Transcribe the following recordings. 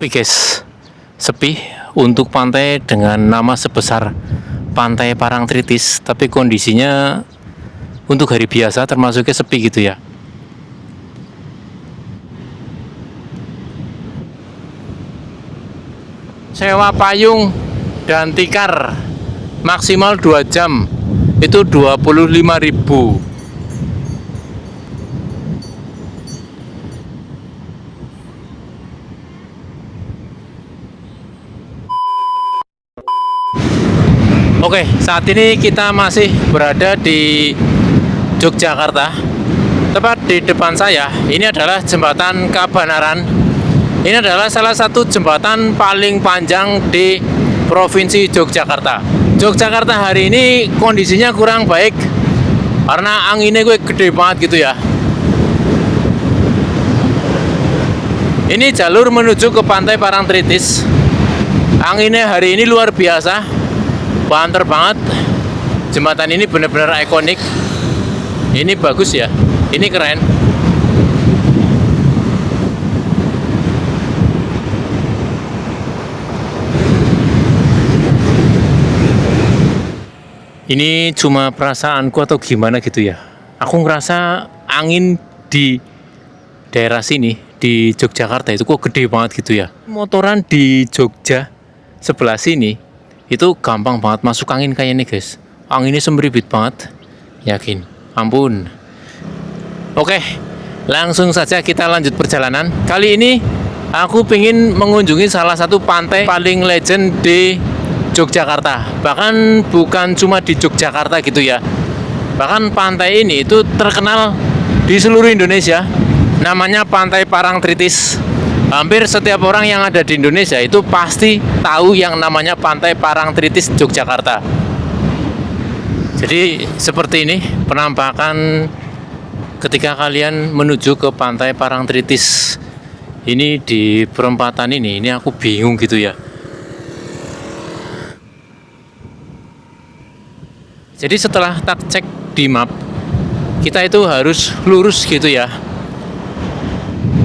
Tapi guys, sepi untuk pantai dengan nama sebesar Pantai Parangtritis, tapi kondisinya untuk hari biasa termasuknya sepi gitu ya. Sewa payung dan tikar maksimal 2 jam itu 25.000. Oke, saat ini kita masih berada di Yogyakarta. Tepat di depan saya, ini adalah jembatan Kabanaran. Ini adalah salah satu jembatan paling panjang di Provinsi Yogyakarta. Yogyakarta hari ini kondisinya kurang baik karena anginnya gue gede banget gitu ya. Ini jalur menuju ke Pantai Parangtritis. Anginnya hari ini luar biasa. Banter banget. Jembatan ini benar-benar ikonik. Ini bagus ya. Ini keren. Ini cuma perasaanku atau gimana gitu ya. Aku ngerasa angin di daerah sini di Yogyakarta itu kok gede banget gitu ya. Motoran di Jogja sebelah sini itu gampang banget masuk angin kayak ini guys. Anginnya sembribit banget. Yakin. Ampun. Oke, langsung saja kita lanjut perjalanan. Kali ini aku pengen mengunjungi salah satu pantai paling legend di Yogyakarta. Bahkan bukan cuma di Yogyakarta gitu ya. Bahkan pantai ini itu terkenal di seluruh Indonesia. Namanya Pantai Parangtritis. Hampir setiap orang yang ada di Indonesia itu pasti tahu yang namanya Pantai Parangtritis Yogyakarta. Jadi seperti ini penampakan ketika kalian menuju ke Pantai Parangtritis. Ini di perempatan ini aku bingung gitu ya. Jadi setelah tak cek di map, kita itu harus lurus gitu ya.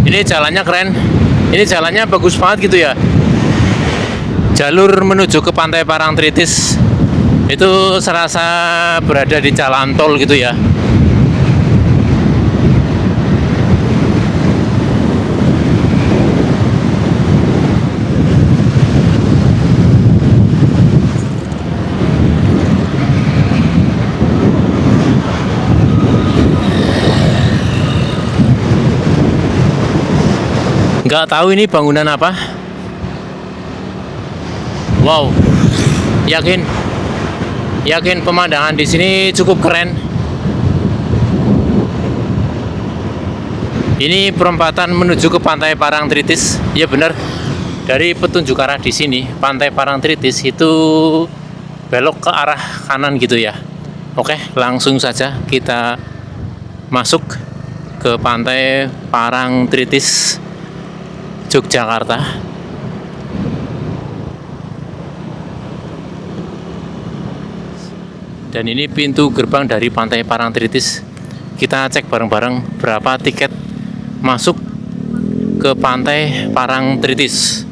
Ini jalannya keren. Ini jalannya bagus banget gitu ya. Jalur menuju ke Pantai Parangtritis itu serasa berada di jalan tol gitu ya. Nggak tahu ini bangunan apa. Wow, yakin pemandangan di sini cukup keren. Ini perempatan menuju ke Pantai Parangtritis. Ya benar. Dari petunjuk arah di sini, Pantai Parangtritis itu belok ke arah kanan gitu ya. Oke, langsung saja kita masuk ke Pantai Parangtritis Yogyakarta. Dan ini pintu gerbang dari Pantai Parangtritis. Kita cek bareng-bareng berapa tiket masuk ke Pantai Parangtritis.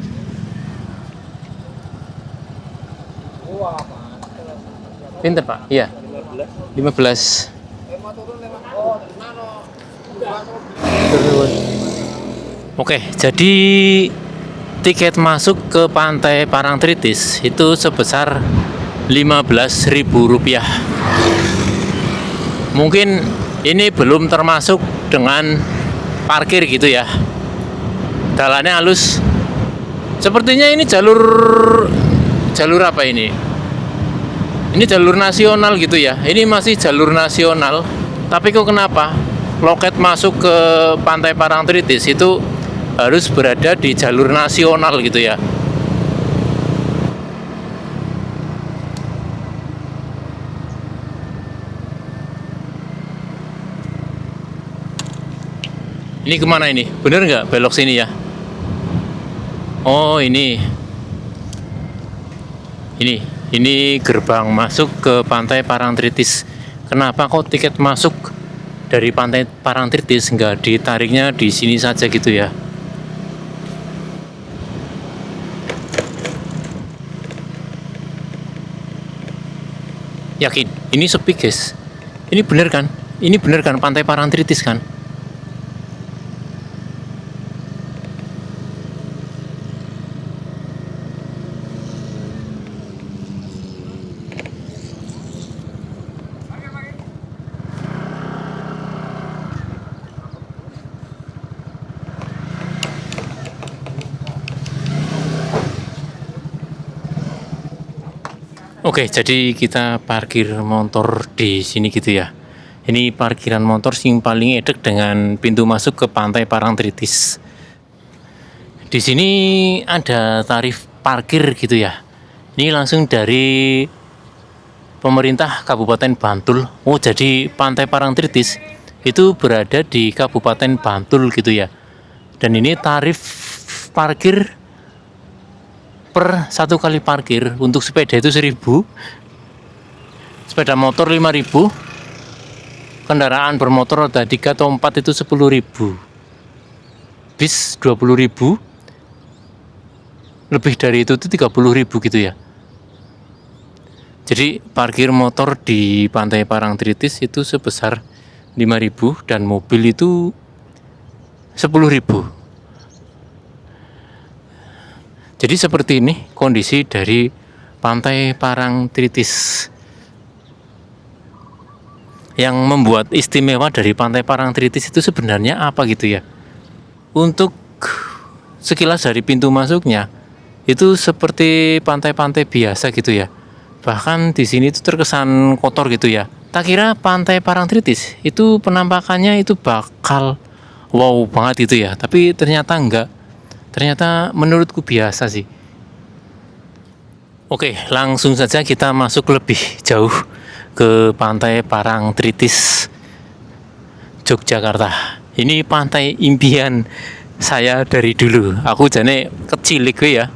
Pinter Pak? Iya. 15. Oke, jadi tiket masuk ke Pantai Parangtritis itu sebesar Rp15.000. Mungkin ini belum termasuk dengan parkir gitu ya. Jalannya halus. Sepertinya ini jalur apa ini? Ini jalur nasional gitu ya. Ini masih jalur nasional. Tapi kok kenapa loket masuk ke Pantai Parangtritis itu harus berada di jalur nasional gitu ya. Ini kemana ini? Bener nggak belok sini ya? Oh ini gerbang masuk ke Pantai Parangtritis. Kenapa kok tiket masuk dari Pantai Parangtritis nggak ditariknya di sini saja gitu ya? Yakin? Ini sepi guys. Ini bener kan? Ini bener kan Pantai Parangtritis kan? Oke, jadi kita parkir motor di sini gitu ya. Ini parkiran motor sing paling edek dengan pintu masuk ke Pantai Parangtritis. Di sini ada tarif parkir gitu ya. Ini langsung dari pemerintah Kabupaten Bantul. Oh, jadi Pantai Parangtritis itu berada di Kabupaten Bantul gitu ya. Dan ini tarif parkir per satu kali parkir. Untuk sepeda itu 1.000, sepeda motor 5.000, kendaraan bermotor roda 3 atau 4 itu 10.000, bis 20.000, lebih dari itu tuh 30.000 gitu ya. Jadi parkir motor di Pantai Parangtritis itu sebesar 5.000 dan mobil itu 10.000. Jadi seperti ini kondisi dari Pantai Parangtritis. Yang membuat istimewa dari Pantai Parangtritis itu sebenarnya apa gitu ya? Untuk sekilas dari pintu masuknya itu seperti pantai-pantai biasa gitu ya. Bahkan di sini itu terkesan kotor gitu ya. Tak kira Pantai Parangtritis itu penampakannya itu bakal wow banget gitu ya. Tapi ternyata enggak. Ternyata menurutku biasa sih. Oke, langsung saja kita masuk lebih jauh ke Pantai Parangtritis, Yogyakarta. Ini pantai impian saya dari dulu. Aku jane kecil ya,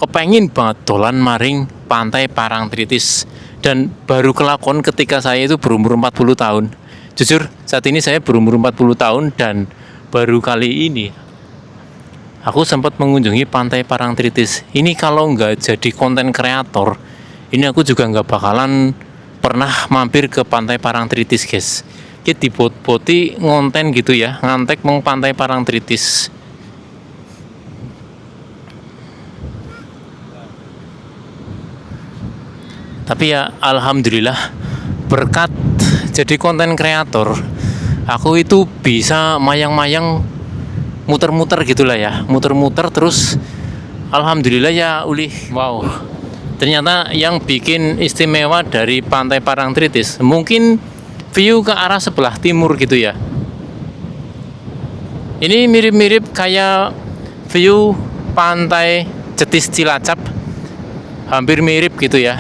kepengen banget dolan maring Pantai Parangtritis. Dan baru kelakon ketika saya itu berumur 40 tahun. Jujur, saat ini saya berumur 40 tahun dan baru kali ini aku sempat mengunjungi Pantai Parangtritis. Ini kalau nggak jadi konten kreator, ini aku juga nggak bakalan pernah mampir ke Pantai Parangtritis, guys. Kita dipot-poti ngonten gitu ya, ngantek meng Pantai Parangtritis. Tapi ya alhamdulillah berkat jadi konten kreator, aku itu bisa mayang-mayang muter-muter gitulah ya, muter-muter terus alhamdulillah ya ulih. Wow, ternyata yang bikin istimewa dari Pantai Parangtritis mungkin view ke arah sebelah timur gitu ya. Ini mirip-mirip kayak view Pantai Jetis Cilacap, hampir mirip gitu ya.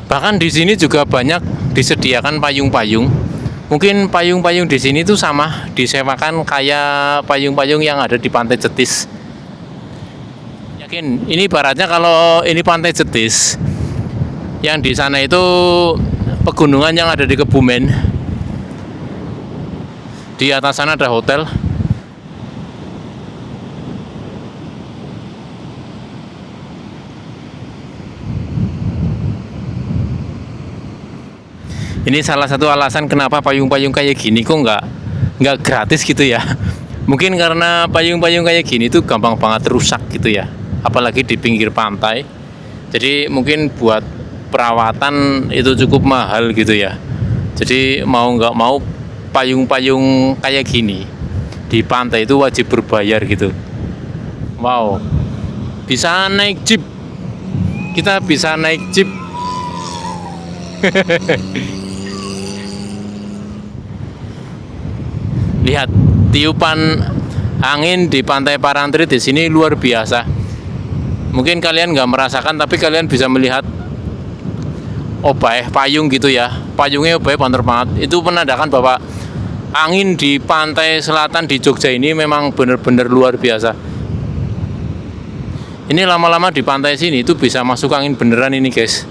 Bahkan di sini juga banyak disediakan payung-payung. Mungkin payung-payung di sini tuh sama disewakan kayak payung-payung yang ada di Pantai Jetis. Yakin ini ibaratnya kalau ini Pantai Jetis, yang di sana itu pegunungan yang ada di Kebumen. Di atas sana ada hotel. Ini salah satu alasan kenapa payung-payung kayak gini kok nggak gratis gitu ya. Mungkin karena payung-payung kayak gini tuh gampang banget rusak gitu ya. Apalagi di pinggir pantai. Jadi mungkin buat perawatan itu cukup mahal gitu ya. Jadi mau nggak mau payung-payung kayak gini di pantai itu wajib berbayar gitu. Wow, bisa naik jeep. Kita bisa naik jeep. Lihat tiupan angin di Pantai Parangtritis ini luar biasa. Mungkin kalian nggak merasakan, tapi kalian bisa melihat obah payung gitu ya. Payungnya obah banter banget. Itu menandakan bahwa angin di pantai selatan di Jogja ini memang benar-benar luar biasa. Ini lama-lama di pantai sini itu bisa masuk angin beneran ini, guys.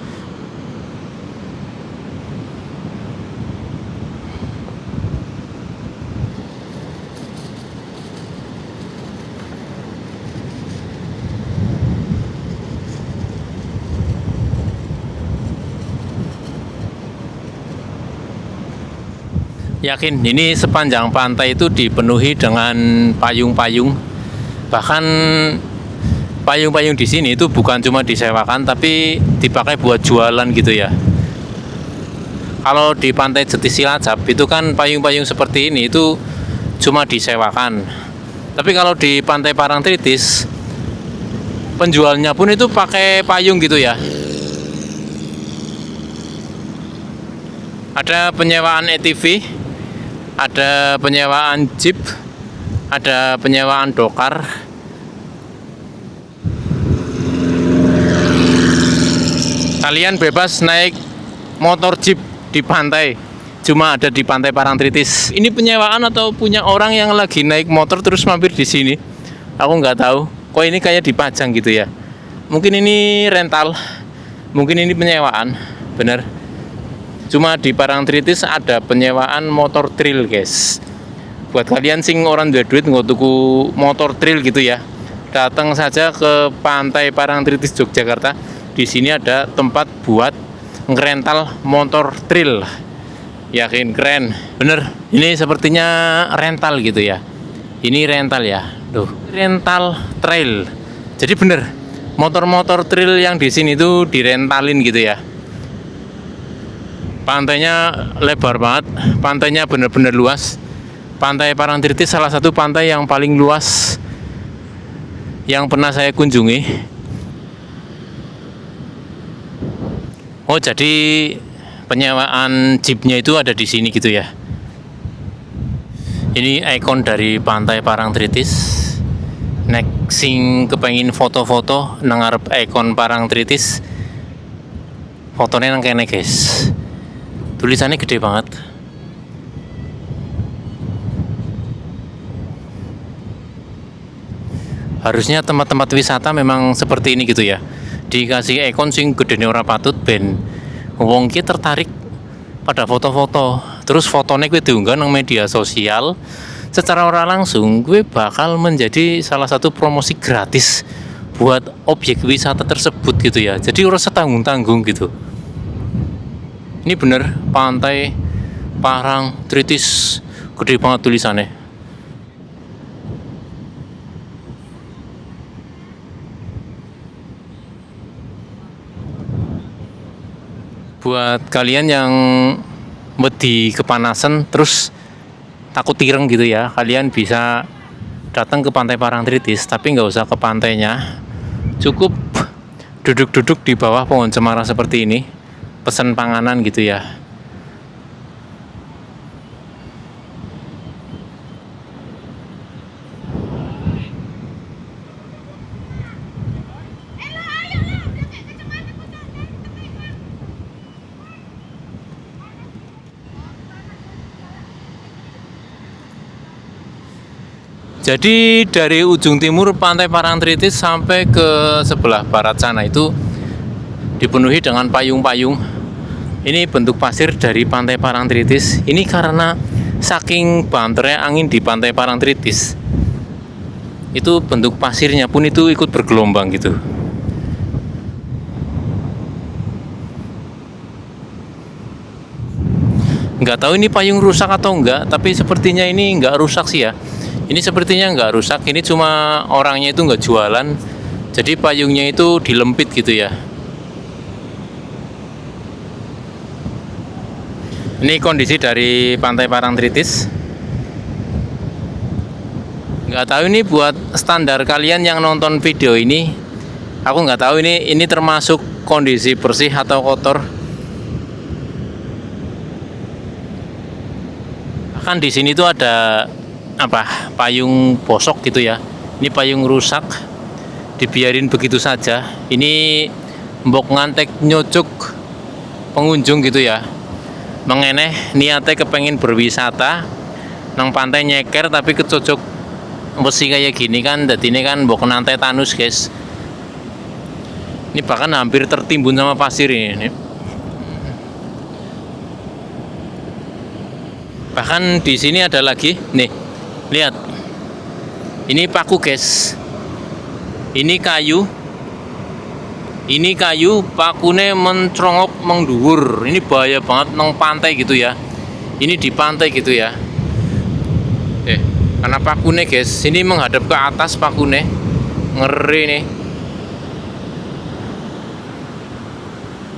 Yakin ini sepanjang pantai itu dipenuhi dengan payung-payung. Bahkan payung-payung di sini itu bukan cuma disewakan tapi dipakai buat jualan gitu ya. Kalau di pantai Jetis Cilacap itu kan payung-payung seperti ini itu cuma disewakan. Tapi kalau di pantai Parangtritis penjualnya pun itu pakai payung gitu ya. Ada penyewaan ATV, ada penyewaan jeep, ada penyewaan dokar. Kalian bebas naik motor jeep di pantai, cuma ada di pantai Parangtritis. Ini penyewaan atau punya orang yang lagi naik motor terus mampir di sini? Aku nggak tahu. Kok ini kayak dipajang gitu ya? Mungkin ini rental, mungkin ini penyewaan, bener. Cuma di Parangtritis ada penyewaan motor trail guys. Buat kalian sing orang duit nggak tuku motor trail gitu ya, datang saja ke pantai Parangtritis Yogyakarta. Di sini ada tempat buat ngerental motor trail. Yakin keren, bener. Ini sepertinya rental gitu ya. Ini rental ya, tuh rental trail. Jadi bener, motor-motor trail yang di sini tuh direntalin gitu ya. Pantainya lebar banget, pantainya bener-bener luas. Pantai Parangtritis salah satu pantai yang paling luas yang pernah saya kunjungi. Oh, jadi penyewaan jeepnya itu ada di sini gitu ya. Ini ikon dari pantai Parangtritis. Nek sing kepengin foto-foto nang ngarep ikon Parangtritis, fotonya nang kene guys. Tulisannya gede banget. Harusnya tempat-tempat wisata memang seperti ini gitu ya. Dikasih ikon sing gedene ora patut ben wong ki tertarik pada foto-foto. Terus fotonya gue diunggah nang media sosial. Secara ora langsung gue bakal menjadi salah satu promosi gratis buat objek wisata tersebut gitu ya. Jadi ora setanggung-tanggung gitu. Ini bener pantai Parangtritis, gede banget tulisannya. Buat kalian yang wedi kepanasan terus takut tireng gitu ya, kalian bisa datang ke pantai Parangtritis tapi nggak usah ke pantainya, cukup duduk-duduk di bawah pohon cemara seperti ini, pesan panganan gitu ya. Jadi dari ujung timur pantai Parangtritis sampai ke sebelah barat sana itu dipenuhi dengan payung-payung. Ini bentuk pasir dari pantai Parangtritis. Ini karena saking banternya angin di pantai Parangtritis, itu bentuk pasirnya pun itu ikut bergelombang gitu. Nggak tahu ini payung rusak atau enggak, tapi sepertinya ini nggak rusak sih ya. Ini sepertinya nggak rusak, ini cuma orangnya itu nggak jualan, jadi payungnya itu dilempit gitu ya. Ini kondisi dari pantai Parangtritis. Nggak tahu ini buat standar kalian yang nonton video ini, aku nggak tahu ini termasuk kondisi bersih atau kotor. Bahkan di sini tuh ada payung bosok gitu ya. Ini payung rusak, dibiarin begitu saja. Ini mbok ngantek nyocok pengunjung gitu ya. Mengeneh niatnya kepengen berwisata nang pantai nyeker tapi kecocok besi kayak gini kan, jadi ini kan mbok nantai tanus guys. Ini bahkan hampir tertimbun sama pasir ini. Bahkan di sini ada lagi nih. Lihat, ini paku guys, ini kayu, pakune mencerongok mengduwur. Ini bahaya banget nang pantai gitu ya. Ini di pantai gitu ya. Karena pakune guys, ini menghadap ke atas pakune. Ngeri nih.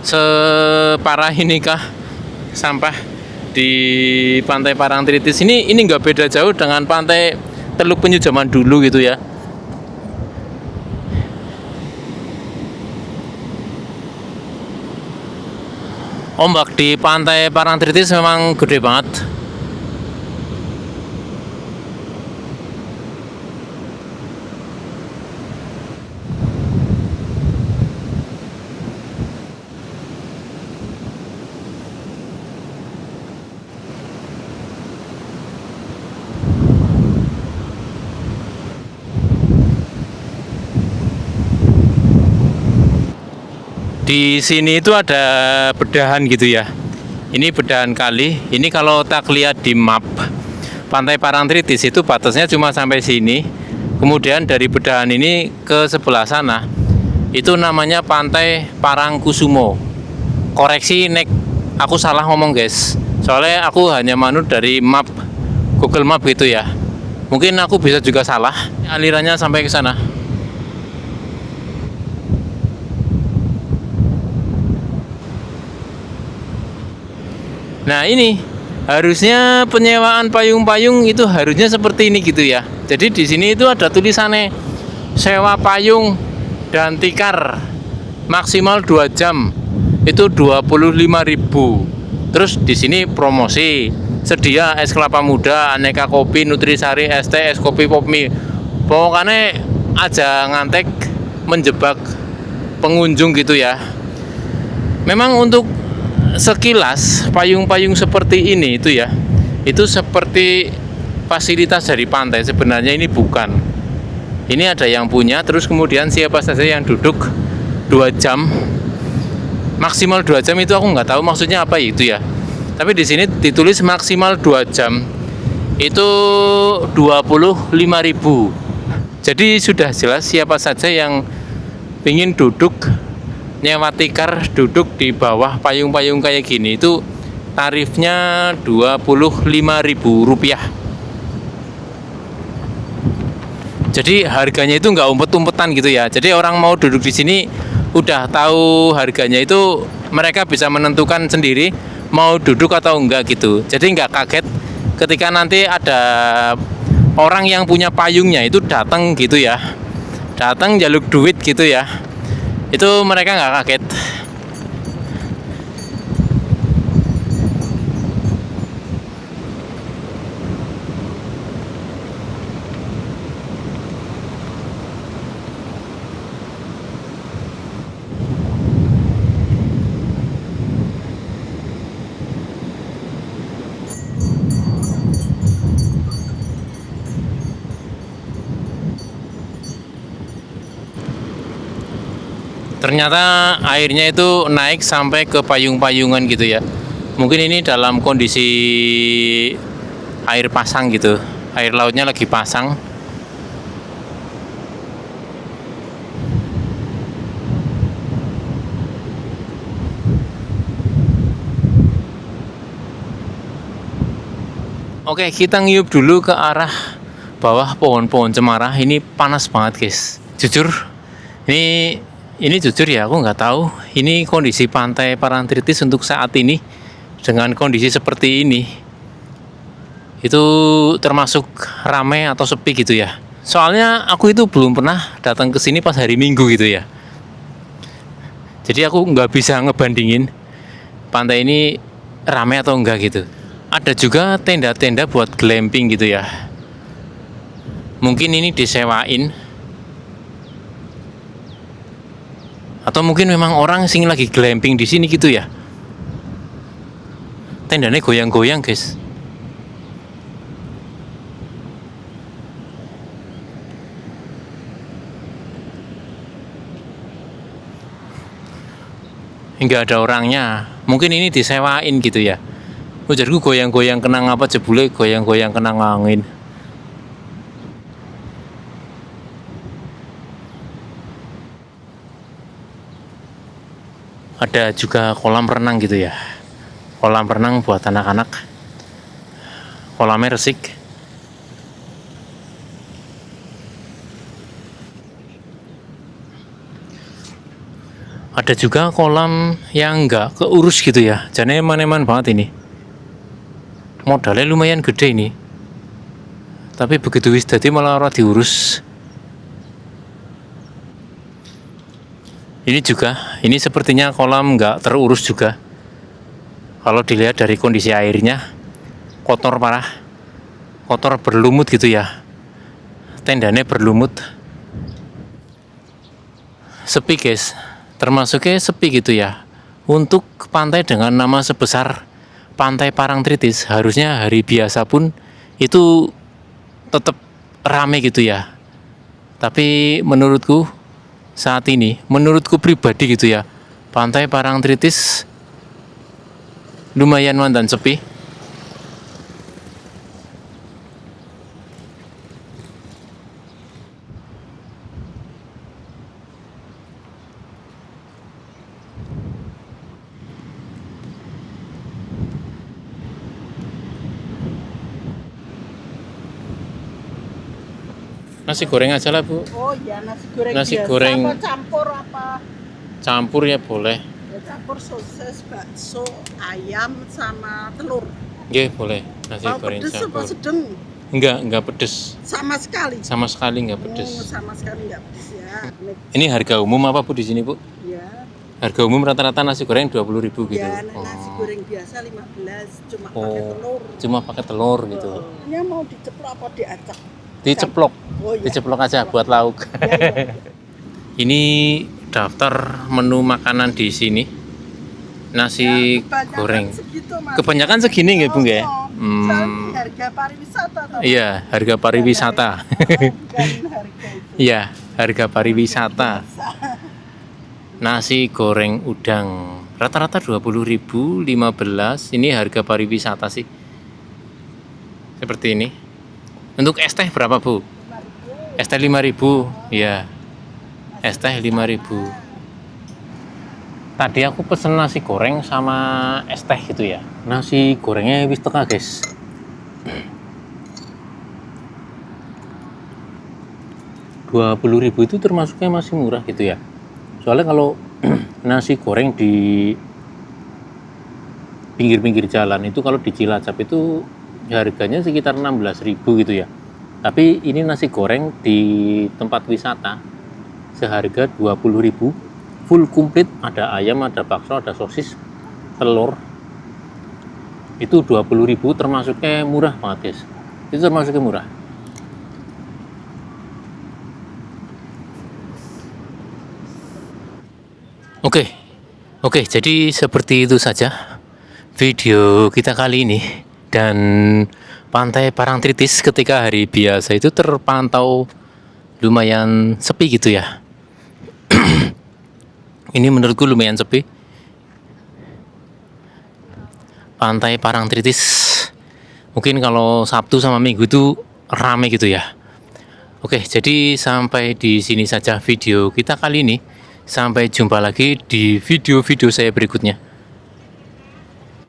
Separah inikah sampah di pantai Parangtritis ini nggak beda jauh dengan pantai Teluk Penyu zaman dulu gitu ya. Ombak di pantai Parangtritis memang gede banget. Di sini itu ada bedahan gitu ya. Ini bedahan kali. Ini kalau tak lihat di map, Pantai Parangtritis itu batasnya cuma sampai sini. Kemudian dari bedahan ini ke sebelah sana, itu namanya Pantai Parangkusumo. Koreksi nek aku salah ngomong guys. Soalnya aku hanya manut dari map Google Map gitu ya. Mungkin aku bisa juga salah. Alirannya sampai ke sana. Nah ini harusnya penyewaan payung-payung itu harusnya seperti ini gitu ya. Jadi di sini itu ada tulisannya sewa payung dan tikar maksimal 2 jam itu 25.000. Terus di sini promosi sedia es kelapa muda, aneka kopi, nutrisari, es teh, es kopi, pop mie. Pokoknya aja ngantek menjebak pengunjung gitu ya. Memang untuk sekilas payung-payung seperti ini itu ya, itu seperti fasilitas dari pantai. Sebenarnya ini bukan. Ini ada yang punya, terus kemudian siapa saja yang duduk 2 jam, maksimal 2 jam itu aku nggak tahu maksudnya apa itu ya. Tapi di sini ditulis maksimal 2 jam itu 25.000. Jadi sudah jelas siapa saja yang ingin duduk nyewa tikar duduk di bawah payung-payung kayak gini itu tarifnya Rp25.000. Jadi harganya itu nggak umpet-umpetan gitu ya. Jadi orang mau duduk di sini udah tahu harganya itu, mereka bisa menentukan sendiri mau duduk atau enggak gitu. Jadi nggak kaget ketika nanti ada orang yang punya payungnya itu datang gitu ya, datang jaluk duit gitu ya. Itu mereka nggak kaget. Ternyata airnya itu naik sampai ke payung-payungan gitu ya. Mungkin ini dalam kondisi air pasang gitu. Air lautnya lagi pasang. Oke, kita ngiyup dulu ke arah bawah pohon-pohon cemara. Ini panas banget guys. Jujur, ini jujur ya, aku nggak tahu ini kondisi pantai Parangtritis untuk saat ini dengan kondisi seperti ini itu termasuk ramai atau sepi gitu ya. Soalnya aku itu belum pernah datang ke sini pas hari Minggu gitu ya. Jadi aku nggak bisa ngebandingin pantai ini ramai atau enggak gitu. Ada juga tenda-tenda buat glamping gitu ya. Mungkin ini disewain. Atau mungkin memang orang sing lagi glamping di sini gitu ya. Tendanya goyang-goyang, guys. Enggak ada orangnya. Mungkin ini disewain gitu ya. Ujarku goyang-goyang kenang apa jebule goyang-goyang kenang angin. Ada juga kolam renang gitu ya. Kolam renang buat anak-anak. kolamnya resik. Ada juga kolam yang nggak keurus gitu ya, jadi eman-eman banget ini. Modalnya lumayan gede ini, tapi begitu wis dadi malah ora diurus. Ini juga, ini sepertinya kolam nggak terurus juga. Kalau dilihat dari kondisi airnya, kotor parah, kotor berlumut gitu ya. Tendanya berlumut, sepi guys, termasuknya sepi gitu ya. Untuk pantai dengan nama sebesar Pantai Parangtritis, harusnya hari biasa pun itu tetap rame gitu ya. Tapi menurutku saat ini, menurutku pribadi gitu ya, Pantai Parangtritis lumayan mantan sepi. Nasi goreng aja lah Bu. Oh iya, nasi goreng Nasi biasa goreng. apa campur apa? Campur ya boleh. Ya, campur sosis, bakso, ayam sama telur. Nggih, boleh. Nasi Mau goreng pedes apa campur. sedang? Enggak pedes. Sama sekali. Sama sekali enggak Oh, pedes. sama sekali nggak pedes ya. Ini harga umum apa Bu di sini Bu? Ya, Harga umum rata-rata nasi goreng 20.000 gitu. ya nasi goreng biasa 15, cuma pakai Oh, telur. cuma pakai telur gitu. Ini mau diceplok apa diacak? Diceplok. Oh iya. Diceplok aja buat lauk. Ya, ya. Ini daftar menu makanan di sini. Nasi Kebanyakan goreng. segitu, Mas. Kebanyakan segini nggih Bu nggih? Soalnya harga pariwisata toh. Iya, harga pariwisata. Bukan harga itu. Iya, harga pariwisata. Nasi goreng udang rata-rata 20.000, 15. Ini harga pariwisata sih. Seperti ini. Untuk es teh berapa, Bu? Es teh 5.000. Iya. Es teh 5.000. Tadi aku pesen nasi goreng sama es teh gitu ya. Nasi gorengnya wis teka, guys. Rp20.000 itu termasuknya masih murah gitu ya. Soalnya kalau nasi goreng di pinggir-pinggir jalan itu kalau di Cilacap itu harganya sekitar 16.000 gitu ya. Tapi ini nasi goreng di tempat wisata seharga 20.000, full komplit, ada ayam, ada bakso, ada sosis, telur. Itu 20.000 termasuknya murah banget guys. Itu termasuknya murah. Oke, jadi seperti itu saja video kita kali ini. Dan Pantai Parangtritis ketika hari biasa itu terpantau lumayan sepi gitu ya. Ini menurutku lumayan sepi. Pantai Parangtritis mungkin kalau Sabtu sama Minggu itu rame gitu ya. Oke, jadi sampai di sini saja video kita kali ini. Sampai jumpa lagi di video-video saya berikutnya.